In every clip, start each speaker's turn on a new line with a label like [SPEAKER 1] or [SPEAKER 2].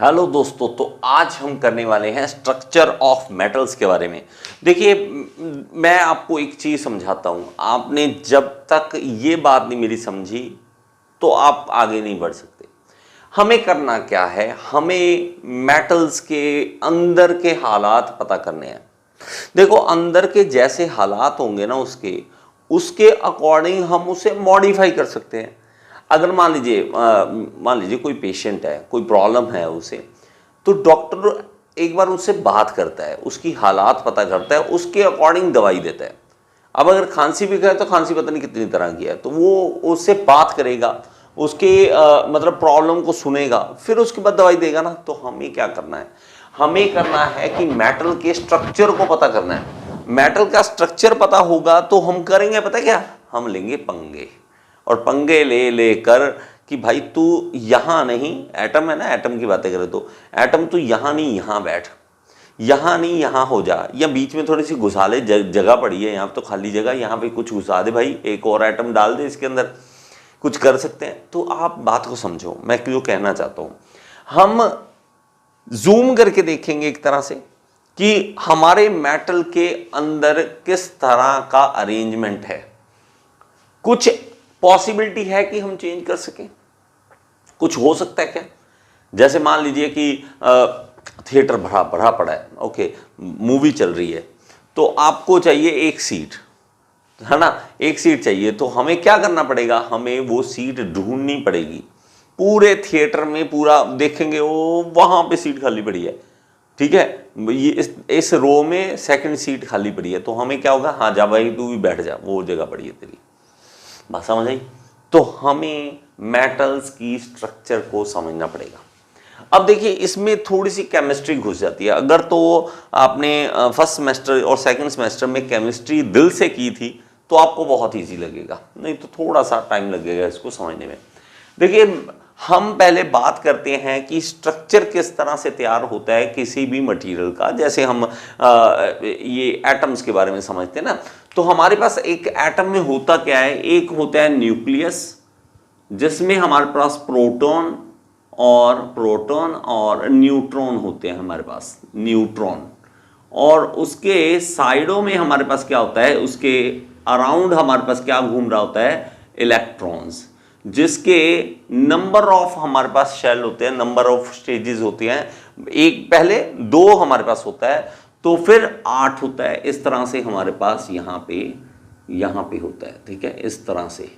[SPEAKER 1] Hello दोस्तों, तो आज हम करने वाले हैं स्ट्रक्चर ऑफ मेटल्स के बारे में। देखिए, मैं आपको एक चीज़ समझाता हूँ। आपने जब तक ये बात नहीं मेरी समझी तो आप आगे नहीं बढ़ सकते। हमें करना क्या है, हमें मेटल्स के अंदर के हालात पता करने हैं। देखो, अंदर के जैसे हालात होंगे ना उसके अकॉर्डिंग हम उसे मॉडिफाई कर सकते हैं। अगर मान लीजिए कोई पेशेंट है, कोई प्रॉब्लम है उसे, तो डॉक्टर एक बार उससे बात करता है, उसकी हालात पता करता है, उसके अकॉर्डिंग दवाई देता है। अब अगर खांसी भी है तो खांसी पता नहीं कितनी तरह की है, तो वो उससे बात करेगा, उसके मतलब प्रॉब्लम को सुनेगा, फिर उसके बाद दवाई देगा ना। तो हमें क्या करना है, हमें करना है कि मेटल के स्ट्रक्चर को पता करना है। मेटल का स्ट्रक्चर पता होगा तो हम करेंगे पता क्या, हम लेंगे पंगे। और पंगे ले लेकर कि भाई तू यहां नहीं, एटम है ना, एटम की बातें करें तो एटम तू यहां नहीं यहां बैठ, यहां नहीं यहां हो जा, या बीच में थोड़ी सी घुसा ले, जगह पड़ी है यहां तो खाली जगह, यहां पे कुछ घुसा दे भाई, एक और एटम डाल दे इसके अंदर, कुछ कर सकते हैं। तो आप बात को समझो, मैं क्यों कहना चाहता हूं। हम जूम करके देखेंगे एक तरह से कि हमारे मेटल के अंदर किस तरह का अरेंजमेंट है। कुछ पॉसिबिलिटी है कि हम चेंज कर सकें, कुछ हो सकता है क्या। जैसे मान लीजिए कि थिएटर भरा भरा पड़ा है, ओके, मूवी चल रही है, तो आपको चाहिए एक सीट, है ना, एक सीट चाहिए, तो हमें क्या करना पड़ेगा, हमें वो सीट ढूंढनी पड़ेगी। पूरे थिएटर में पूरा देखेंगे, वो वहां पे सीट खाली पड़ी है, ठीक है, ये इस रो में सेकंड सीट खाली पड़ी है, तो हमें क्या होगा, हाँ जा भाई तू भी बैठ जा, वो जगह पड़ी है तेरी। बात समझ आई। तो हमें मेटल्स की स्ट्रक्चर को समझना पड़ेगा। अब देखिए, इसमें थोड़ी सी केमिस्ट्री घुस जाती है। अगर तो आपने फर्स्ट सेमेस्टर और सेकंड सेमेस्टर में केमिस्ट्री दिल से की थी तो आपको बहुत इजी लगेगा, नहीं तो थोड़ा सा टाइम लगेगा इसको समझने में। देखिए, हम पहले बात करते हैं कि स्ट्रक्चर किस तरह से तैयार होता है किसी भी मटेरियल का। जैसे हम ये एटम्स के बारे में समझते हैं ना, तो हमारे पास एक एटम में होता क्या है, एक होता है न्यूक्लियस, जिसमें हमारे पास प्रोटॉन और न्यूट्रॉन होते हैं, हमारे पास न्यूट्रॉन। और उसके साइडों में हमारे पास क्या होता है, उसके अराउंड हमारे पास क्या घूम रहा होता है, इलेक्ट्रॉन्स, जिसके नंबर ऑफ हमारे पास शेल होते हैं, नंबर ऑफ स्टेजेस होती हैं। एक पहले 2 हमारे पास होता है, तो फिर 8 होता है। इस तरह से हमारे पास यहाँ पे होता है, ठीक है, इस तरह से,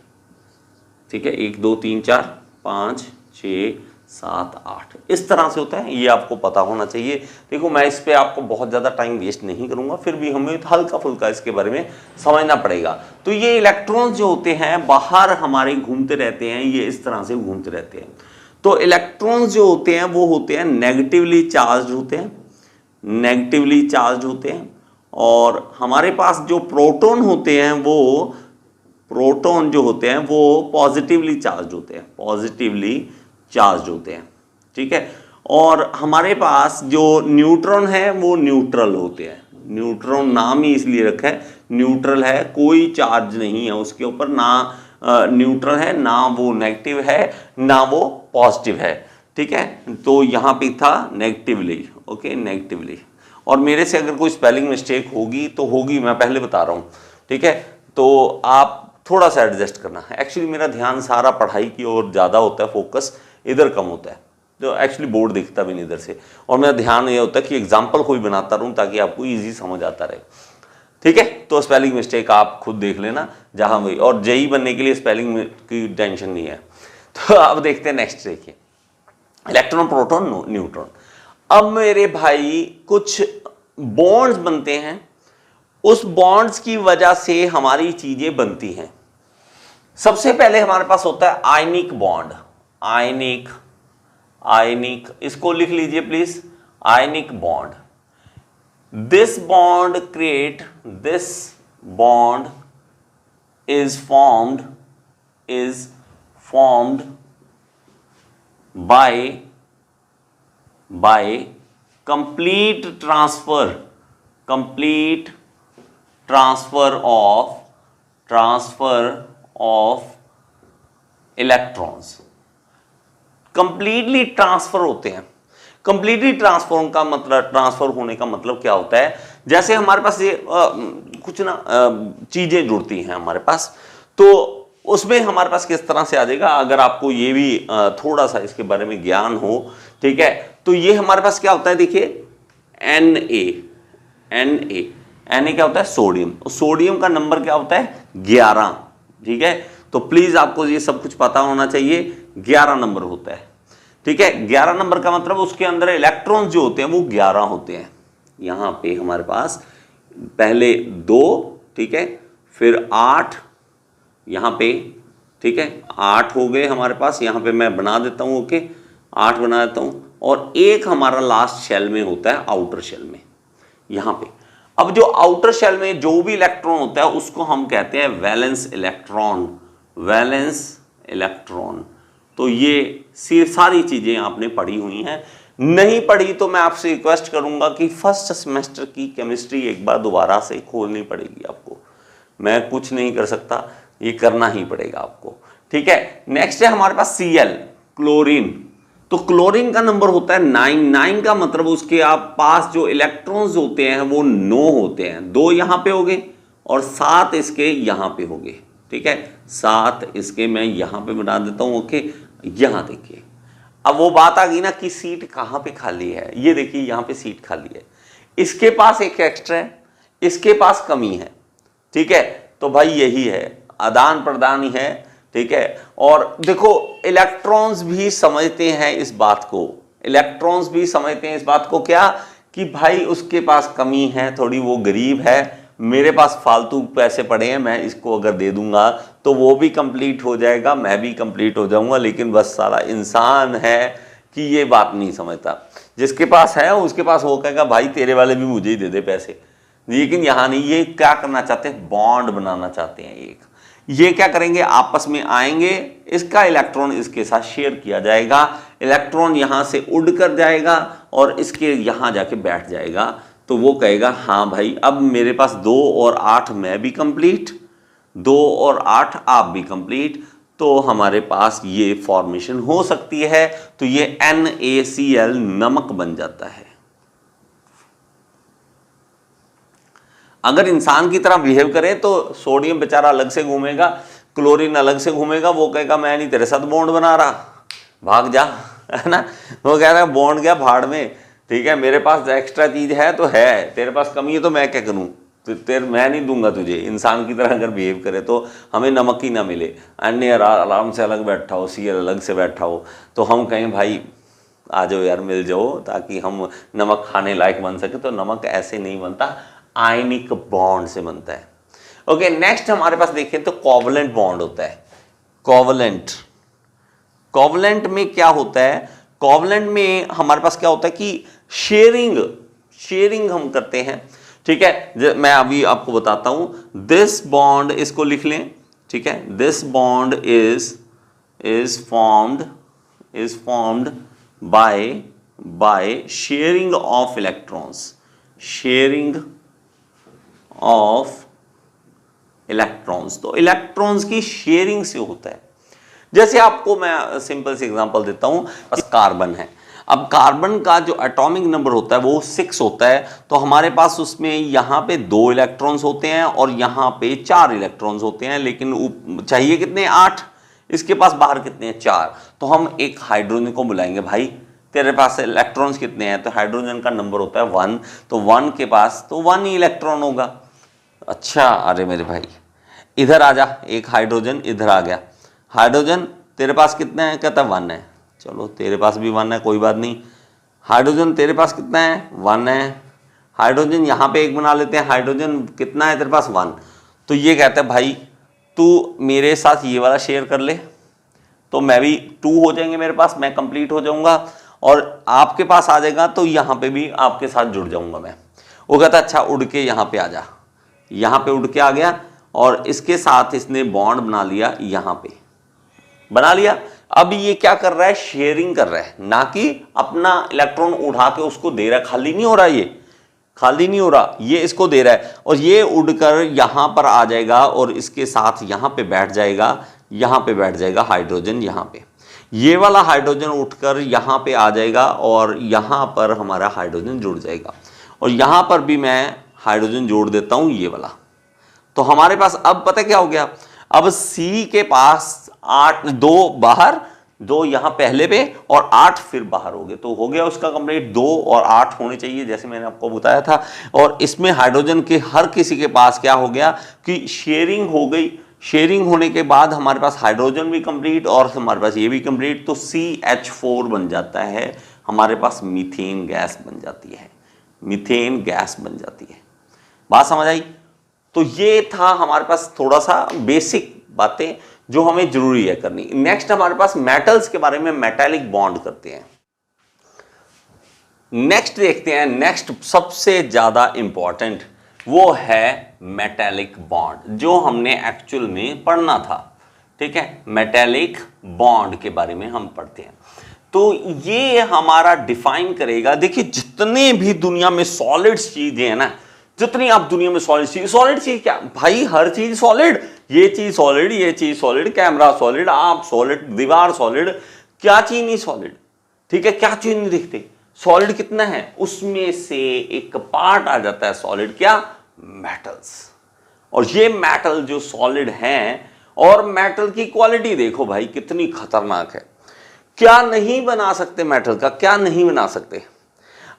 [SPEAKER 1] ठीक है, 1 2 3 4 5 6 7 8 इस तरह से होता है। ये आपको पता होना चाहिए। देखो, मैं इस पे आपको बहुत ज़्यादा टाइम वेस्ट नहीं करूंगा, फिर भी हमें हल्का फुल्का इसके बारे में समझना पड़ेगा। तो ये इलेक्ट्रॉन्स जो होते हैं बाहर हमारे घूमते रहते हैं, ये इस तरह से घूमते रहते हैं। तो इलेक्ट्रॉन्स जो होते हैं वो होते हैं नेगेटिवली चार्ज होते हैं, नेगेटिवली चार्ज होते हैं। और हमारे पास जो प्रोटॉन होते हैं वो पॉजिटिवली चार्ज होते हैं, पॉजिटिवली चार्ज होते हैं, ठीक है। और हमारे पास जो न्यूट्रॉन है वो न्यूट्रल होते हैं। न्यूट्रॉन नाम ही इसलिए रखा है, न्यूट्रल है, कोई चार्ज नहीं है उसके ऊपर, ना न्यूट्रल है, ना वो नेगेटिव है, ना वो पॉजिटिव है, ठीक है। तो यहाँ पे था नेगेटिवली, ओके, नेगेटिवली। और मेरे से अगर कोई स्पेलिंग मिस्टेक होगी तो होगी, मैं पहले बता रहा हूँ, ठीक है। तो आप थोड़ा सा एडजस्ट करना है। एक्चुअली मेरा ध्यान सारा पढ़ाई की ओर ज़्यादा होता है, फोकस इधर कम होता है, तो एक्चुअली बोर्ड दिखता भी नहीं इधर से। और मेरा ध्यान ये होता है कि एग्जाम्पल कोई बनाता रहूँ ताकि आपको ईजी समझ आता रहे, ठीक है। तो स्पेलिंग मिस्टेक आप खुद देख लेना जहाँ वही, और जेई बनने के लिए स्पेलिंग की टेंशन नहीं है। तो अब देखते हैं नेक्स्ट, देखिए, इलेक्ट्रॉन प्रोटॉन न्यूट्रॉन। अब मेरे भाई कुछ बॉन्ड्स बनते हैं, उस बॉन्ड्स की वजह से हमारी चीजें बनती हैं। सबसे पहले हमारे पास होता है आयनिक बॉन्ड, आयनिक, इसको लिख लीजिए please, ionic bond. This bond is formed by complete transfer of electrons. Completely transfer होते हैं। कंप्लीटली ट्रांसफर होने का मतलब क्या होता है, जैसे हमारे पास ये कुछ ना चीजें जुड़ती हैं हमारे पास, तो उसमें हमारे पास किस तरह से आ जाएगा, अगर आपको ये भी थोड़ा सा इसके बारे में ज्ञान हो, ठीक है, तो ये हमारे पास क्या होता है, देखिए Na क्या होता है, सोडियम। सोडियम का नंबर क्या होता है, 11, ठीक है। तो प्लीज आपको ये सब कुछ पता होना चाहिए, 11 नंबर होता है, ठीक है। 11 नंबर का मतलब उसके अंदर इलेक्ट्रॉन्स जो होते हैं वो 11 होते हैं। यहां पे हमारे पास पहले 2, ठीक है, फिर 8 यहां पे, ठीक है, 8 हो गए हमारे पास, यहां पे मैं बना देता हूं, ओके, 8 बना देता हूं, और एक हमारा लास्ट शेल में होता है, आउटर शेल में, यहां पे। अब जो आउटर शेल में जो भी इलेक्ट्रॉन होता है उसको हम कहते हैं वैलेंस इलेक्ट्रॉन, वैलेंस इलेक्ट्रॉन। तो ये सारी चीजें आपने पढ़ी हुई हैं, नहीं पढ़ी तो मैं आपसे रिक्वेस्ट करूंगा कि फर्स्ट सेमेस्टर की केमिस्ट्री एक बार दोबारा से खोलनी पड़ेगी आपको, मैं कुछ नहीं कर सकता, ये करना ही पड़ेगा आपको, ठीक है। नेक्स्ट है हमारे पास Cl, क्लोरीन। तो क्लोरीन का नंबर होता है 9। 9 का मतलब उसके आप पास जो इलेक्ट्रॉन्स होते हैं वो 9 होते हैं, 2 यहां पे हो गए और 7 इसके यहां पे हो गए, ठीक है, 7 इसके मैं यहां पे बना देता हूं, ओके। यहां देखिए, अब वो बात आ गई ना कि सीट कहां पे खाली है, ये देखिए यहां पे सीट खाली है, इसके पास एक एक्स्ट्रा है, इसके पास कमी है, ठीक है। तो भाई यही है, आदान प्रदान ही है, ठीक है। और देखो इलेक्ट्रॉन्स भी समझते हैं इस बात को, इलेक्ट्रॉन्स भी समझते हैं इस बात को, क्या कि भाई उसके पास कमी है थोड़ी, वो गरीब है, मेरे पास फालतू पैसे पड़े हैं, मैं इसको अगर दे दूंगा तो वो भी कंप्लीट हो जाएगा, मैं भी कंप्लीट हो जाऊंगा। लेकिन बस सारा इंसान है कि ये बात नहीं समझता, जिसके पास है उसके पास वो कहेगा भाई तेरे वाले भी मुझे ही दे दे पैसे। लेकिन यहाँ नहीं, ये क्या करना चाहते हैं, बॉन्ड बनाना चाहते हैं एक। ये क्या करेंगे, आपस में आएंगे, इसका इलेक्ट्रॉन इसके साथ शेयर किया जाएगा, इलेक्ट्रॉन यहां से उड़ कर जाएगा और इसके यहां जाके बैठ जाएगा। तो वो कहेगा हाँ भाई अब मेरे पास 2 और 8 मैं भी कंप्लीट, 2 और 8 आप भी कंप्लीट, तो हमारे पास ये फॉर्मेशन हो सकती है। तो ये NaCl नमक बन जाता है। अगर इंसान की तरह बिहेव करें तो सोडियम बेचारा अलग से घूमेगा, क्लोरीन अलग से घूमेगा, वो कहेगा मैं नहीं तेरे साथ बॉन्ड बना रहा, भाग जा, है ना। वो कह रहा है बॉन्ड गया भाड़ में, ठीक है, मेरे पास एक्स्ट्रा चीज है तो है, तेरे पास कमी है तो मैं क्या करूं, तो मैं नहीं दूंगा तुझे। इंसान की तरह अगर बिहेव करे तो हमें नमक ही ना मिले, अन्य आराम से अलग बैठा हो, Cl अलग से बैठा हो, तो हम कहें भाई आ जाओ यार मिल जाओ, ताकि हम नमक खाने लायक बन सके। तो नमक ऐसे नहीं बनता, आयनिक बॉन्ड से बनता है। ओके, नेक्स्ट हमारे पास देखें तो कोवलेंट बॉन्ड होता है। कोवलेंट, कोवलेंट में क्या होता है, कोवलेंट में हमारे पास क्या होता है कि शेयरिंग हम करते हैं, ठीक है। मैं अभी आपको बताता हूं, दिस बॉन्ड, इसको लिख लें, ठीक है, this bond is formed by sharing of electrons, sharing of electrons. तो इलेक्ट्रॉन्स की शेयरिंग से होता है। जैसे आपको मैं सिंपल सी एग्जांपल देता हूं, कार्बन है, अब कार्बन का जो एटॉमिक नंबर होता है वो 6 होता है, तो हमारे पास उसमें यहां पे 2 इलेक्ट्रॉन्स होते हैं और यहां पे 4 इलेक्ट्रॉन्स होते हैं, लेकिन चाहिए कितने, 8, इसके पास बाहर कितने हैं, 4। तो हम एक हाइड्रोजन को बुलाएंगे, भाई तेरे पास इलेक्ट्रॉन्स कितने हैं, तो हाइड्रोजन का नंबर होता है 1, तो 1 के पास तो 1 ही इलेक्ट्रॉन होगा। अच्छा, अरे मेरे भाई इधर आ जा, एक हाइड्रोजन इधर आ गया, हाइड्रोजन तेरे पास कितना है, कहता 1 है, चलो तेरे पास भी 1 है, कोई बात नहीं। हाइड्रोजन तेरे पास कितना है, 1 है, हाइड्रोजन यहाँ पे एक बना लेते हैं, हाइड्रोजन कितना है तेरे पास, 1। तो ये कहता है भाई तू मेरे साथ ये वाला शेयर कर ले, तो मैं भी 2 हो जाएंगे मेरे पास, मैं कंप्लीट हो जाऊंगा, और आपके पास आ जाएगा तो यहाँ पे भी आपके साथ जुड़ जाऊंगा मैं। वो कहता अच्छा उड़ के यहाँ पे आ जा, यहाँ पे उड़ के आ गया और इसके साथ इसने बॉन्ड बना लिया, यहाँ पे बना लिया। अब ये क्या कर रहा है, शेयरिंग कर रहा है, ना कि अपना इलेक्ट्रॉन उठा के उसको दे रहा है, खाली नहीं हो रहा, ये खाली नहीं हो रहा, ये इसको दे रहा है, और ये उड़कर यहां पर आ जाएगा और इसके साथ यहां पे बैठ जाएगा, यहां पे बैठ जाएगा हाइड्रोजन, यहां पे ये वाला हाइड्रोजन उठकर यहाँ पे आ जाएगा और यहाँ पर हमारा हाइड्रोजन जुड़ जाएगा, और यहाँ पर भी मैं हाइड्रोजन जोड़ देता हूँ ये वाला। तो हमारे पास अब पता क्या हो गया, अब C के पास 8, 2 बाहर, 2 यहाँ पहले पे और 8 फिर बाहर हो गए, तो हो गया उसका कंप्लीट। 2 और 8 होने चाहिए जैसे मैंने आपको बताया था। और इसमें हाइड्रोजन के हर किसी के पास क्या हो गया कि शेयरिंग हो गई। शेयरिंग होने के बाद हमारे पास हाइड्रोजन भी कंप्लीट और हमारे पास ये भी कंप्लीट, तो CH4 बन जाता है, हमारे पास मीथेन गैस बन जाती है, मीथेन गैस बन जाती है। बात समझ आई? तो ये था हमारे पास थोड़ा सा बेसिक बातें जो हमें जरूरी है करनी। नेक्स्ट हमारे पास मेटल्स के बारे में, मेटालिक बॉन्ड करते हैं। नेक्स्ट देखते हैं, नेक्स्ट सबसे ज्यादा इंपॉर्टेंट वो है मेटालिक बॉन्ड, जो हमने एक्चुअल में पढ़ना था। ठीक है, मेटालिक बॉन्ड के बारे में हम पढ़ते हैं। तो ये हमारा डिफाइन करेगा, देखिए जितने भी दुनिया में सॉलिड्स चीजें हैं ना, जितनी आप दुनिया में सॉलिड चीज क्या भाई, हर चीज सॉलिड, ये चीज सॉलिड, ये चीज सॉलिड, कैमरा सॉलिड, आप सॉलिड, दीवार सॉलिड, क्या चीज नहीं सॉलिड। ठीक है, क्या चीज नहीं दिखते, सॉलिड कितना है, उसमें से एक पार्ट आ जाता है सॉलिड, क्या, मेटल्स। और ये मेटल जो सॉलिड हैं, और मेटल की क्वालिटी देखो भाई कितनी खतरनाक है। क्या नहीं बना सकते मेटल का, क्या नहीं बना सकते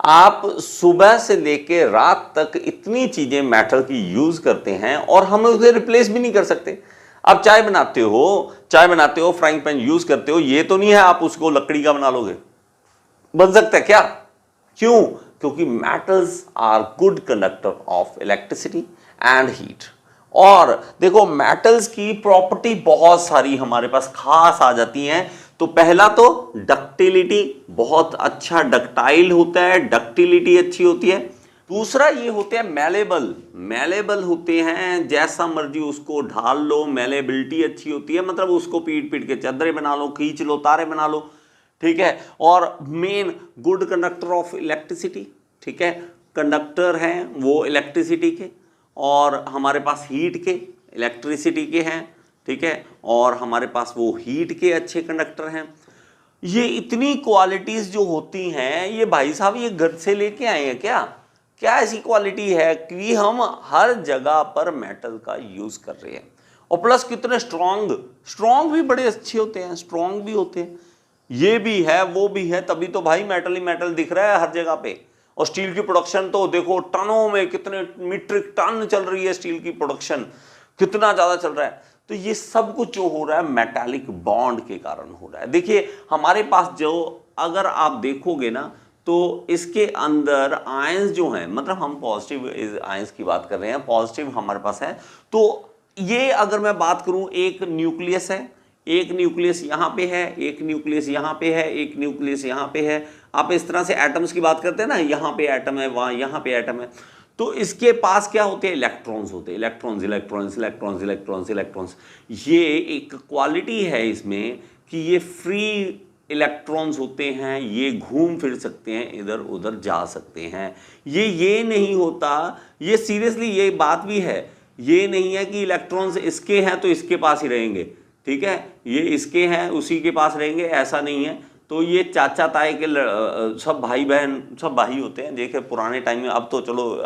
[SPEAKER 1] आप, सुबह से लेके रात तक इतनी चीजें मेटल की यूज करते हैं और हम उसे रिप्लेस भी नहीं कर सकते। आप चाय बनाते हो, फ्राइंग पैन यूज करते हो, ये तो नहीं है आप उसको लकड़ी का बना लोगे, बन सकता है क्या? क्यों? क्योंकि metals are good conductor of electricity and heat. और देखो मेटल्स की प्रॉपर्टी बहुत सारी हमारे पास खास आ जाती हैं। तो पहला तो डक्टिलिटी, बहुत अच्छा डक्टाइल होता है, डक्टिलिटी अच्छी होती है। दूसरा ये होते हैं मैलेबल होते हैं, जैसा मर्जी उसको ढाल लो, मैलेबिलिटी अच्छी होती है, मतलब उसको पीट पीट के चादरें बना लो, खींच लो, तारे बना लो। ठीक है, और main good conductor of electricity. ठीक है, कंडक्टर हैं वो इलेक्ट्रिसिटी के, और हमारे पास हीट के, इलेक्ट्रिसिटी के हैं। ठीक है, और हमारे पास वो हीट के अच्छे कंडक्टर हैं। ये इतनी क्वालिटीज जो होती हैं, ये भाई साहब ये घर से लेके आए हैं क्या? क्या ऐसी क्वालिटी है कि हम हर जगह पर मेटल का यूज कर रहे हैं। और प्लस कितने स्ट्रॉन्ग भी बड़े अच्छे होते हैं, स्ट्रॉन्ग भी होते हैं, ये भी है वो भी है, तभी तो भाई मेटल ही मेटल दिख रहा है हर जगह पे। और स्टील की प्रोडक्शन तो देखो टनों में, कितने मीट्रिक टन चल रही है स्टील की प्रोडक्शन, कितना ज्यादा चल रहा है। तो ये सब कुछ जो हो रहा है मेटालिक बॉन्ड के कारण हो रहा है। देखिए हमारे पास जो, अगर आप देखोगे ना, तो इसके अंदर आयंस जो हैं, मतलब हम पॉजिटिव आयंस की बात कर रहे हैं, पॉजिटिव हमारे पास है। तो ये अगर मैं बात करूं, एक न्यूक्लियस है, एक न्यूक्लियस यहाँ पे है, एक न्यूक्लियस यहाँ पे है, एक न्यूक्लियस यहाँ पे है। आप इस तरह से एटम्स की बात करते हैं ना, यहाँ पे एटम है, वहाँ यहाँ पे एटम है। तो इसके पास क्या होते हैं, इलेक्ट्रॉन्स होते हैं, इलेक्ट्रॉन्स। ये एक क्वालिटी है इसमें कि ये फ्री इलेक्ट्रॉन्स होते हैं, ये घूम फिर सकते हैं, इधर उधर जा सकते हैं। ये नहीं होता, ये सीरियसली ये बात भी है, ये नहीं है कि इलेक्ट्रॉन्स इसके हैं तो इसके पास ही रहेंगे। ठीक है, ये इसके हैं उसी के पास रहेंगे, ऐसा नहीं है। तो ये चाचा ताए के सब भाई बहन सब भाई होते हैं। देखिए पुराने टाइम में, अब तो चलो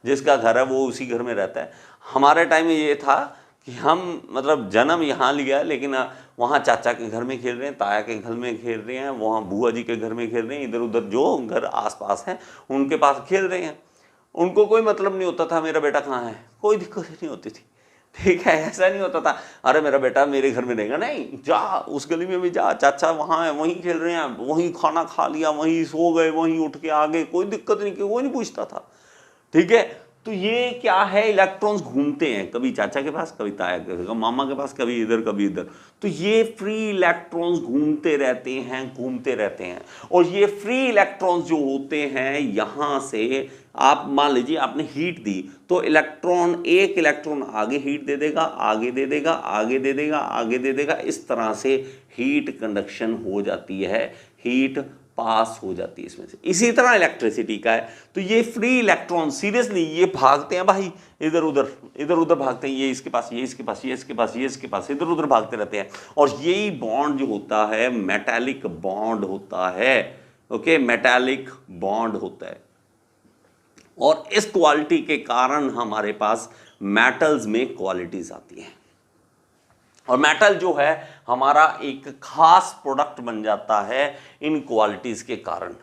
[SPEAKER 1] जिसका घर है वो उसी घर में रहता है। हमारे टाइम में ये था कि हम मतलब जन्म यहाँ लिया है, लेकिन वहाँ चाचा के घर में खेल रहे हैं, ताया के घर में खेल रहे हैं, वहाँ बुआ जी के घर में खेल रहे हैं, इधर उधर जो घर आसपास हैं उनके पास खेल रहे हैं। उनको कोई मतलब नहीं होता था मेरा बेटा कहाँ है, कोई दिक्कत नहीं होती थी। ठीक है, ऐसा नहीं होता था अरे मेरा बेटा मेरे घर में रहेगा, नहीं, जा उस गली में भी जा, चाचा वहाँ है, वहीं खेल रहे हैं, वहीं खाना खा लिया, वहीं सो गए, वहीं उठ के आ गए, कोई दिक्कत नहीं, कोई नहीं पूछता था। ठीक है, तो ये क्या है, इलेक्ट्रॉन्स घूमते हैं, कभी चाचा के पास, कभी ताया के पास, मामा के पास, कभी इधर कभी इधर। तो ये फ्री इलेक्ट्रॉन्स घूमते रहते हैं। और ये फ्री इलेक्ट्रॉन्स जो होते हैं, यहाँ से आप मान लीजिए आपने हीट दी, तो एक इलेक्ट्रॉन आगे हीट दे देगा, आगे दे देगा, आगे दे देगा, इस तरह से हीट कंडक्शन हो जाती है, हीट पास हो जाती है इसमें से। इसी तरह इलेक्ट्रिसिटी का है, तो ये फ्री इलेक्ट्रॉन सीरियसली ये भागते हैं भाई, इधर उधर भागते हैं, ये इसके पास, ये इसके पास, ये इसके पास, ये इसके पास, इधर उधर भागते रहते हैं। और यही बॉन्ड जो होता है मेटालिक बॉन्ड होता है। ओके, मेटालिक बॉन्ड होता है। और इस क्वालिटी के कारण हमारे पास मेटल्स में क्वालिटीज आती हैं, और मेटल जो है हमारा एक खास प्रोडक्ट बन जाता है इन क्वालिटीज के कारण।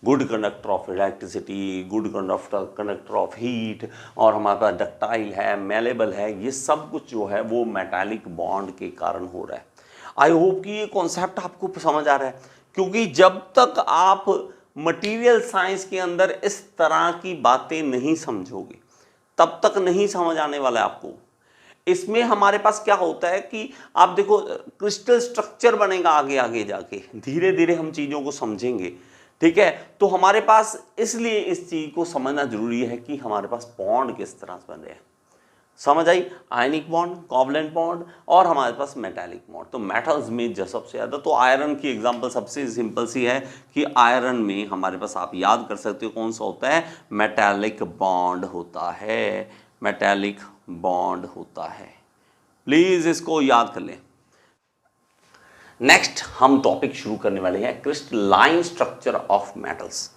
[SPEAKER 1] Good conductor of electricity, good conductor of heat, और हमारे पास डक्टाइल है, मेलेबल है, ये सब कुछ जो है वो मेटालिक बॉन्ड के कारण हो रहा है। आई होप कि ये कॉन्सेप्ट आपको समझ आ रहा है, क्योंकि जब तक आप मटेरियल साइंस के अंदर इस तरह की बातें नहीं समझोगे तब तक नहीं समझ आने वाला है आपको। इसमें हमारे पास क्या होता है कि आप देखो क्रिस्टल स्ट्रक्चर बनेगा आगे आगे जाके, धीरे धीरे हम चीज़ों को समझेंगे, ठीक है। तो हमारे पास इसलिए इस चीज़ को समझना जरूरी है कि हमारे पास बॉन्ड किस तरह से बन रहे हैं। समझ आई? आयनिक बॉन्ड, कोवलेंट बॉन्ड, और हमारे पास मेटालिक बॉन्ड। तो मेटल्स में जो सबसे ज़्यादा, तो आयरन की एग्जांपल सबसे सिंपल सी है कि आयरन में हमारे पास आप याद कर सकते हो कौन सा होता है, मेटालिक बॉन्ड होता है, मेटालिक बॉन्ड होता है। प्लीज इसको याद कर लें। नेक्स्ट हम टॉपिक शुरू करने वाले हैं क्रिस्टलाइन स्ट्रक्चर ऑफ मेटल्स।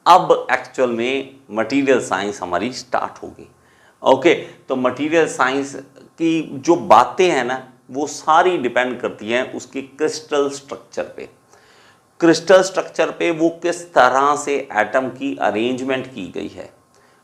[SPEAKER 1] अब एक्चुअल में मटेरियल साइंस हमारी स्टार्ट होगी। ओके, तो मटेरियल साइंस की जो बातें हैं ना वो सारी डिपेंड करती हैं उसके क्रिस्टल स्ट्रक्चर पे। क्रिस्टल स्ट्रक्चर पे वो किस तरह से एटम की अरेंजमेंट की गई है।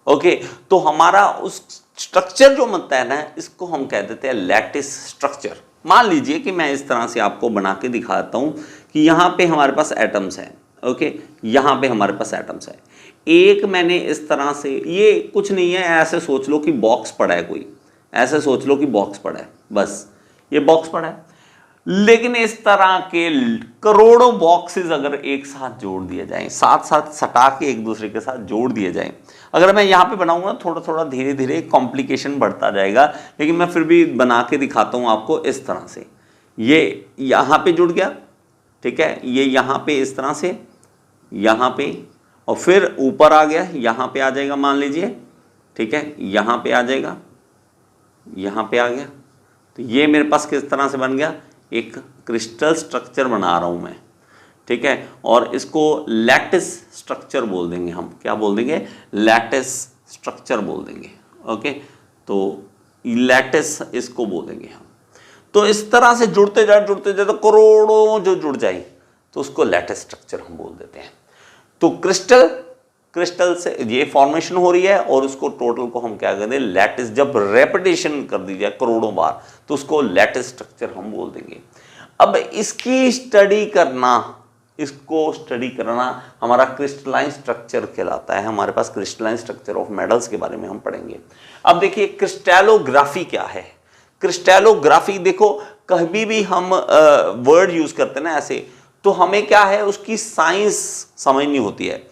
[SPEAKER 1] ओके, तो हमारा उस स्ट्रक्चर जो बनता है ना इसको हम कह देते हैं लैटिस स्ट्रक्चर। मान लीजिए कि मैं इस तरह से आपको बना के दिखाता हूं कि यहाँ पे हमारे पास एटम्स हैं। ओके, यहाँ पे हमारे पास एटम्स है। एक मैंने इस तरह से, ये कुछ नहीं है, ऐसे सोच लो कि बॉक्स पड़ा है, कोई ऐसे सोच लो कि बॉक्स पड़ा है, बस ये बॉक्स पड़ा है। लेकिन इस तरह के करोड़ों बॉक्सेस अगर एक साथ जोड़ दिए जाएं, साथ साथ सटा के एक दूसरे के साथ जोड़ दिए जाएं, अगर मैं यहाँ पे बनाऊंगा थोड़ा थोड़ा धीरे धीरे कॉम्प्लिकेशन बढ़ता जाएगा, लेकिन मैं फिर भी बना के दिखाता हूँ आपको इस तरह से। ये यहाँ पे जुड़ गया, ठीक है, ये यहाँ पे इस तरह से, यहाँ पे, और फिर ऊपर आ गया, यहाँ पे आ जाएगा मान लीजिए, ठीक है, यहाँ पे आ जाएगा, यहाँ पे आ गया। तो ये मेरे पास किस तरह से बन गया, एक क्रिस्टल स्ट्रक्चर बना रहा हूँ मैं, ठीक है। और इसको लैटिस स्ट्रक्चर बोल देंगे हम, क्या बोल देंगे, लैटिस स्ट्रक्चर बोल देंगे। ओके, तो लैटिस इसको बोल देंगे हम। तो इस तरह से जुड़ते जाए तो करोड़ों जो जुड़ जाए तो उसको लैटिस स्ट्रक्चर हम बोल देते हैं। तो क्रिस्टल से ये फॉर्मेशन हो रही है और उसको टोटल को हम क्या कहते हैं, लैटिस। जब रेपिटेशन कर दी जाए करोड़ों बार तो उसको लैटिस स्ट्रक्चर हम बोल देंगे। अब इसकी स्टडी करना, इसको स्टडी करना हमारा क्रिस्टलाइन स्ट्रक्चर कहलाता है। हमारे पास क्रिस्टलाइन स्ट्रक्चर ऑफ मेटल्स के बारे में हम पढ़ेंगे। अब देखिए क्रिस्टलोग्राफी क्या है। क्रिस्टलोग्राफी देखो, कभी भी हम वर्ड यूज करते हैं ना ऐसे, तो हमें क्या है उसकी साइंस समझनी होती है,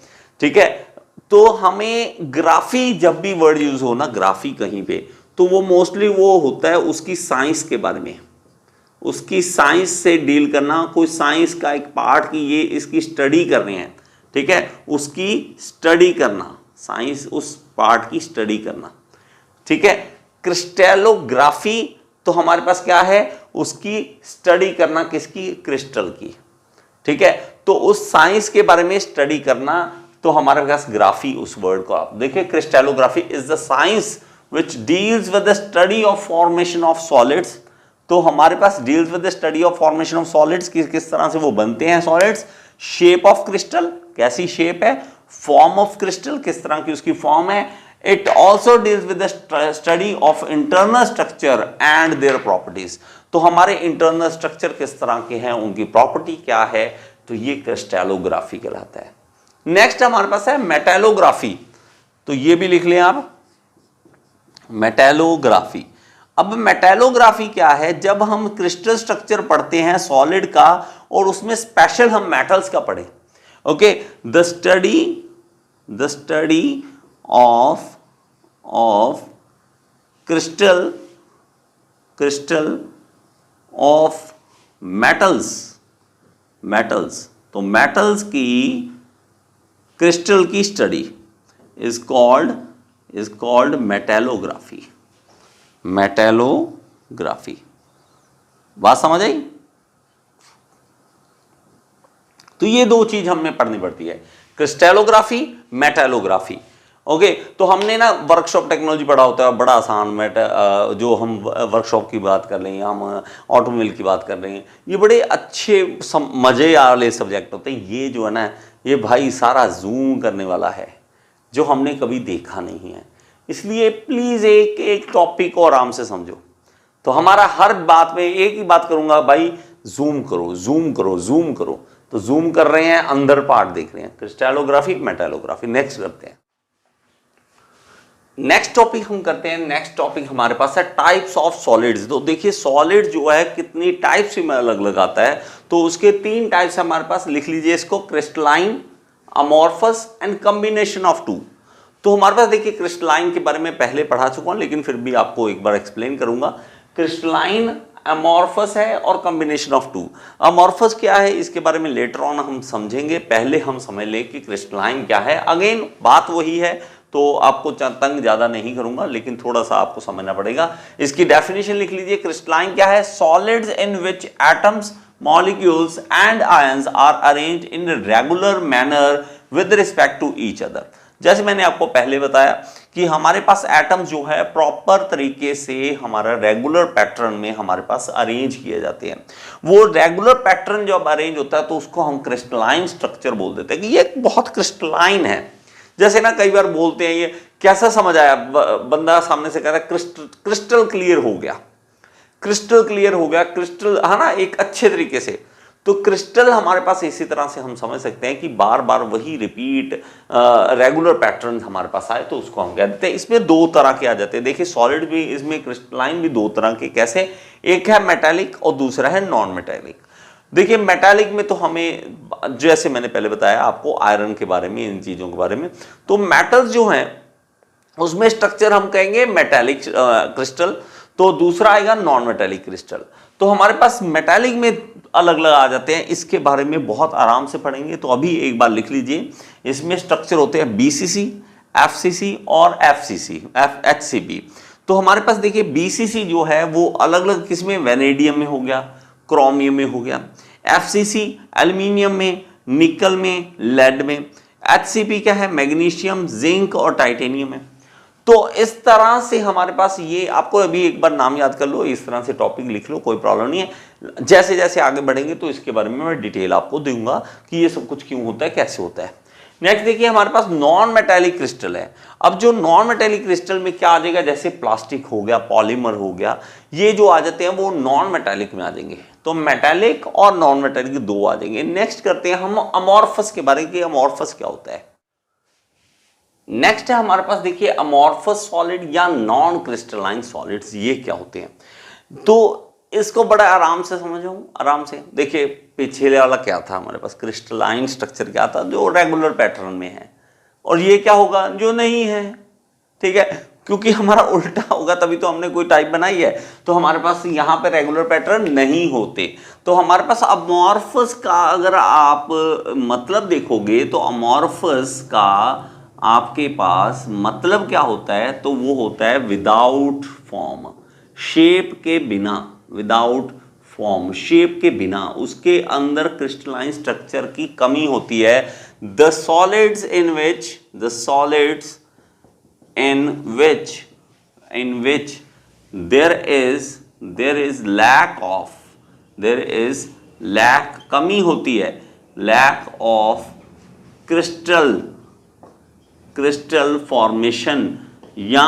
[SPEAKER 1] ठीक है। तो हमें ग्राफी, जब भी वर्ड यूज हो ना ग्राफी कहीं पे, तो वो मोस्टली वो होता है उसकी साइंस के बारे में, उसकी साइंस से डील करना, कोई साइंस का एक पार्ट की ये इसकी स्टडी कर रहे हैं, ठीक है, उसकी स्टडी करना, साइंस उस पार्ट की स्टडी करना, ठीक है। क्रिस्टलोग्राफी तो हमारे पास क्या है, उसकी स्टडी करना किसकी, क्रिस्टल की, ठीक है। तो उस साइंस के बारे में स्टडी करना, तो हमारे पास ग्राफी उस वर्ड को आप देखिए, crystallography is the science which deals with the study of formation of solids. तो हमारे पास deals with the study of formation of solids, किस तरह से वो बनते हैं सॉलिड्स, शेप ऑफ क्रिस्टल, कैसी शेप है, फॉर्म ऑफ क्रिस्टल, किस तरह की उसकी फॉर्म है। It also deals with the study of internal structure and their properties. तो हमारे इंटरनल स्ट्रक्चर किस तरह के हैं, उनकी प्रॉपर्टी क्या है, तो ये क्रिस्टलोग्राफी कहलाता है। नेक्स्ट हमारे पास है मेटलोग्राफी, तो ये भी लिख लें आप, मेटलोग्राफी। अब मेटलोग्राफी क्या है, जब हम क्रिस्टल स्ट्रक्चर पढ़ते हैं सॉलिड का और उसमें स्पेशल हम मेटल्स का पढ़े, okay, the study of crystal of metals तो मेटल्स की क्रिस्टल की स्टडी इज कॉल्ड मेटैलोग्राफी। मेटैलोग्राफी, बात समझ आई? तो ये दो चीज हमें पढ़नी पड़ती है, क्रिस्टलोग्राफी, मेटैलोग्राफी। ओके, तो हमने ना वर्कशॉप टेक्नोलॉजी पढ़ा होता है, बड़ा आसान जो हम वर्कशॉप की बात कर रहे हैं, हम ऑटोमोबाइल की बात कर रहे हैं, ये बड़े अच्छे मजे वाले सब्जेक्ट होते हैं। ये जो है ना, ये भाई सारा जूम करने वाला है, जो हमने कभी देखा नहीं है। इसलिए प्लीज एक एक टॉपिक को आराम से समझो। तो हमारा हर बात में एक ही बात करूंगा, भाई जूम करो, जूम करो, जूम करो। तो जूम कर रहे हैं, अंदर पार्ट देख रहे हैं, क्रिस्टलोग्राफी, मेटैलोग्राफी। नेक्स्ट करते हैं, नेक्स्ट टॉपिक हम करते हैं। नेक्स्ट टॉपिक हमारे पास है टाइप्स ऑफ सॉलिड्स। तो देखिए सॉलिड जो है कितनी टाइप्स में अलग अलग आता है, तो उसके 3 टाइप्स हमारे पास, लिख लीजिए इसको, crystalline, amorphous and combination of 2। तो हमारे पास देखिए क्रिस्टलाइन के बारे में पहले पढ़ा चुका हूं, लेकिन फिर भी आपको एक बार एक्सप्लेन करूंगा। क्रिस्टलाइन, अमॉर्फस है और कॉम्बिनेशन ऑफ 2। अमॉर्फस क्या है इसके बारे में लेटर ऑन हम समझेंगे, पहले हम समझ लें कि क्रिस्टलाइन क्या है। अगेन बात वही है, तो आपको तंग ज्यादा नहीं करूंगा, लेकिन थोड़ा सा आपको समझना पड़ेगा। इसकी डेफिनेशन लिख लीजिए, क्रिस्टलाइन क्या है? Solids in which atoms, molecules and ions are arranged in regular manner with respect to each other. जैसे मैंने आपको पहले बताया कि हमारे पास एटम्स जो है प्रॉपर तरीके से हमारा रेगुलर पैटर्न में हमारे पास अरेंज किए जाते हैं। वो रेगुलर पैटर्न जब अरेंज होता है तो उसको हम क्रिस्टलाइन स्ट्रक्चर बोल देते हैं कि ये बहुत क्रिस्टलाइन है। जैसे ना कई बार बोलते हैं, ये कैसा समझ आया, बंदा सामने से कहता है क्रिस्टल क्लियर हो गया, क्रिस्टल क्लियर हो गया, क्रिस्टल, है ना, एक अच्छे तरीके से। तो क्रिस्टल हमारे पास इसी तरह से हम समझ सकते हैं कि बार बार वही रिपीट रेगुलर पैटर्न हमारे पास आए तो उसको हम कह देते हैं। इसमें 2 तरह के आ जाते हैं। देखिए सॉलिड भी, इसमें क्रिस्टलाइन भी 2 तरह के, कैसे? एक है मेटालिक और दूसरा है नॉन मेटालिक। देखिए मेटालिक में तो हमें, जैसे मैंने पहले बताया आपको आयरन के बारे में, इन चीजों के बारे में, तो मेटल्स जो हैं उसमें स्ट्रक्चर हम कहेंगे मेटालिक क्रिस्टल, तो दूसरा आएगा नॉन मेटालिक क्रिस्टल। तो हमारे पास मेटालिक में अलग अलग आ जाते हैं, इसके बारे में बहुत आराम से पढ़ेंगे। तो अभी एक बार लिख लीजिए, इसमें स्ट्रक्चर होते हैं बीसीसी, एफसीसी और एफसीसी, एचसीबी। तो हमारे पास देखिए बीसीसी जो है वो अलग अलग किसमें, वेनेडियम में हो गया, क्रोमियम में हो गया, एफसीसी एल्यूमिनियम में, निकल में, लेड में, एचसीपी क्या है, मैग्नीशियम, जिंक और टाइटेनियम में। तो इस तरह से हमारे पास ये, आपको अभी एक बार नाम याद कर लो, इस तरह से टॉपिक लिख लो, कोई प्रॉब्लम नहीं है। जैसे जैसे आगे बढ़ेंगे तो इसके बारे में मैं डिटेल आपको दूंगा कि ये सब कुछ क्यों होता है, कैसे होता है। नेक्स्ट देखिए हमारे पास नॉन मेटालिक क्रिस्टल है। अब जो नॉन मेटालिक क्रिस्टल में क्या आ जाएगा, जैसे प्लास्टिक हो गया, पॉलीमर हो गया, ये जो आ जाते हैं वो नॉन मेटालिक में आ जाएंगे। तो मेटालिक और नॉन मेटालिक 2 आ जाएंगे। नेक्स्ट करते हैं हम अमॉर्फस के बारे में, अमॉर्फस क्या होता है। नेक्स्ट है हमारे पास देखिए अमॉर्फस सॉलिड या नॉन क्रिस्टलाइन सॉलिड्स, ये क्या होते हैं। तो इसको बड़ा आराम से समझो, आराम से देखिए पिछले वाला क्या था हमारे पास, क्रिस्टलाइन स्ट्रक्चर क्या था, जो रेगुलर पैटर्न में है, और ये क्या होगा, जो नहीं है। ठीक है, क्योंकि हमारा उल्टा होगा तभी तो हमने कोई टाइप बनाई है। तो हमारे पास यहाँ पे रेगुलर पैटर्न नहीं होते। तो हमारे पास अमॉर्फस का अगर आप मतलब देखोगे तो अमॉर्फस का आपके पास मतलब क्या होता है, तो वो होता है विदाउट फॉर्म, शेप के बिना, विदाउट फॉर्म, शेप के बिना, उसके अंदर क्रिस्टलाइन स्ट्रक्चर की कमी होती है। The solids in which there is lack, कमी होती है, लैक ऑफ क्रिस्टल फॉर्मेशन या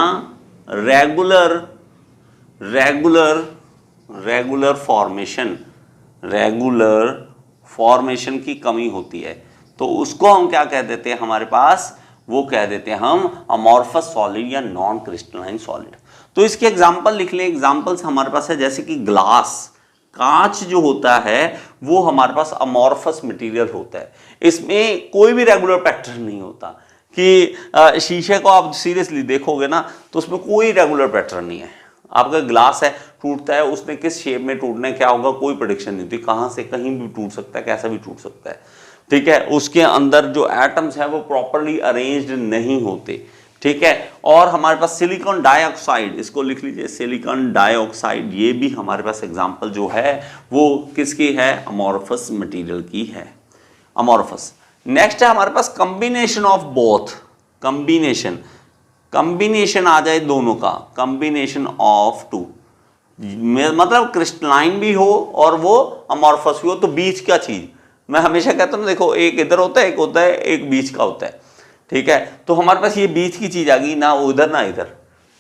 [SPEAKER 1] रेगुलर फॉर्मेशन की कमी होती है। तो उसको हम क्या कह देते हैं, हमारे पास वो कह देते हैं हम अमॉर्फस सॉलिड या नॉन क्रिस्टलाइन सॉलिड। तो इसके एग्जांपल लिख लें। एग्जांपल्स हमारे पास है जैसे कि ग्लास, कांच जो होता है वो हमारे पास अमॉर्फस मटेरियल होता है, इसमें कोई भी रेगुलर पैटर्न नहीं होता। कि शीशे को आप सीरियसली देखोगे ना तो उसमें कोई रेगुलर पैटर्न नहीं है। आपका ग्लास है, टूटता है, उसने किस शेप में टूटना है, क्या होगा, कोई प्रेडिक्शन नहीं होती, कहाँ से कहीं भी टूट सकता है, कैसा भी टूट सकता है। ठीक है, उसके अंदर जो एटम्स हैं वो प्रॉपरली अरेंज्ड नहीं होते, ठीक है। और हमारे पास सिलिकॉन डाइऑक्साइड, इसको लिख लीजिए सिलिकॉन डाइऑक्साइड, ये भी हमारे पास एग्जांपल जो है वो किसकी है, अमॉर्फस मटेरियल की है, अमॉर्फस। नेक्स्ट है हमारे पास कॉम्बिनेशन ऑफ बोथ, कॉम्बिनेशन आ जाए दोनों का, कॉम्बिनेशन ऑफ टू, मतलब क्रिस्टलाइन भी हो और वो अमॉर्फस भी हो, तो बीच का चीज मैं हमेशा कहता हूँ, देखो एक इधर होता है, एक होता है, एक बीच का होता है, ठीक है। तो हमारे पास ये बीच की चीज आ गई, ना उधर ना इधर।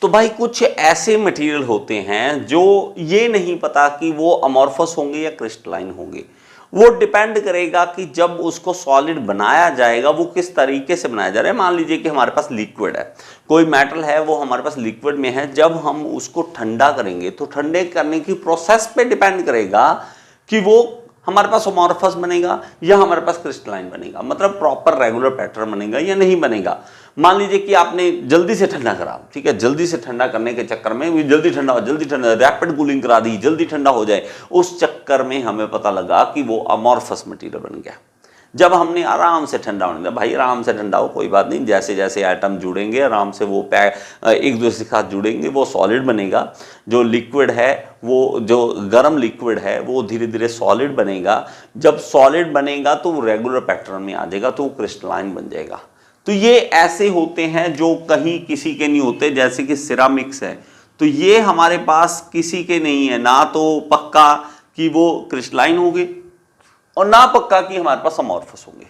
[SPEAKER 1] तो भाई कुछ ऐसे मटेरियल होते हैं जो ये नहीं पता कि वो अमॉर्फस होंगे या क्रिस्टलाइन होंगे, वो डिपेंड करेगा कि जब उसको सॉलिड बनाया जाएगा वो किस तरीके से बनाया जा रहा है। मान लीजिए कि हमारे पास लिक्विड है, कोई मेटल है वो हमारे पास लिक्विड में है, जब हम उसको ठंडा करेंगे तो ठंडे करने की प्रोसेस पे डिपेंड करेगा कि वो हमारे पास अमॉर्फस बनेगा या हमारे पास क्रिस्टलाइन बनेगा, मतलब प्रॉपर रेगुलर पैटर्न बनेगा या नहीं बनेगा। मान लीजिए कि आपने जल्दी से ठंडा करा, ठीक है, जल्दी से ठंडा करने के चक्कर में जल्दी ठंडा रैपिड कूलिंग करा दी, जल्दी ठंडा हो जाए, उस चक्कर में हमें पता लगा कि वो अमॉर्फस मटेरियल बन गया। जब हमने आराम से ठंडा होने दिया, भाई आराम से ठंडा हो कोई बात नहीं, जैसे जैसे एटम जुड़ेंगे आराम से वो एक दूसरे के साथ जुड़ेंगे, वो सॉलिड बनेगा। जो लिक्विड है वो, जो गर्म लिक्विड है वो धीरे धीरे सॉलिड बनेगा, जब सॉलिड बनेगा तो वो रेगुलर पैटर्न में आ जाएगा, तो वो क्रिस्टलाइन बन जाएगा। तो ये ऐसे होते हैं जो कहीं किसी के नहीं होते, जैसे कि सिरामिक्स है, तो ये हमारे पास किसी के नहीं है, ना तो पक्का कि वो क्रिस्टलाइन होंगे और ना पक्का कि हमारे पास अमॉर्फस होंगे।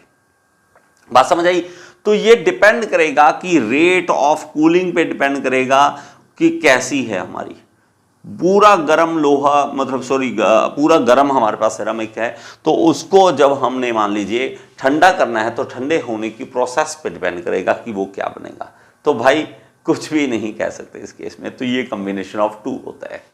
[SPEAKER 1] बात समझ आई? तो ये डिपेंड करेगा कि रेट ऑफ कूलिंग पे डिपेंड करेगा कि कैसी है हमारी। पूरा गर्म लोहा, मतलब पूरा गर्म हमारे पास सिरेमिक है, तो उसको जब हमने मान लीजिए ठंडा करना है तो ठंडे होने की प्रोसेस पे डिपेंड करेगा कि वो क्या बनेगा। तो भाई कुछ भी नहीं कह सकते इस केस में, तो ये कॉम्बिनेशन ऑफ टू होता है।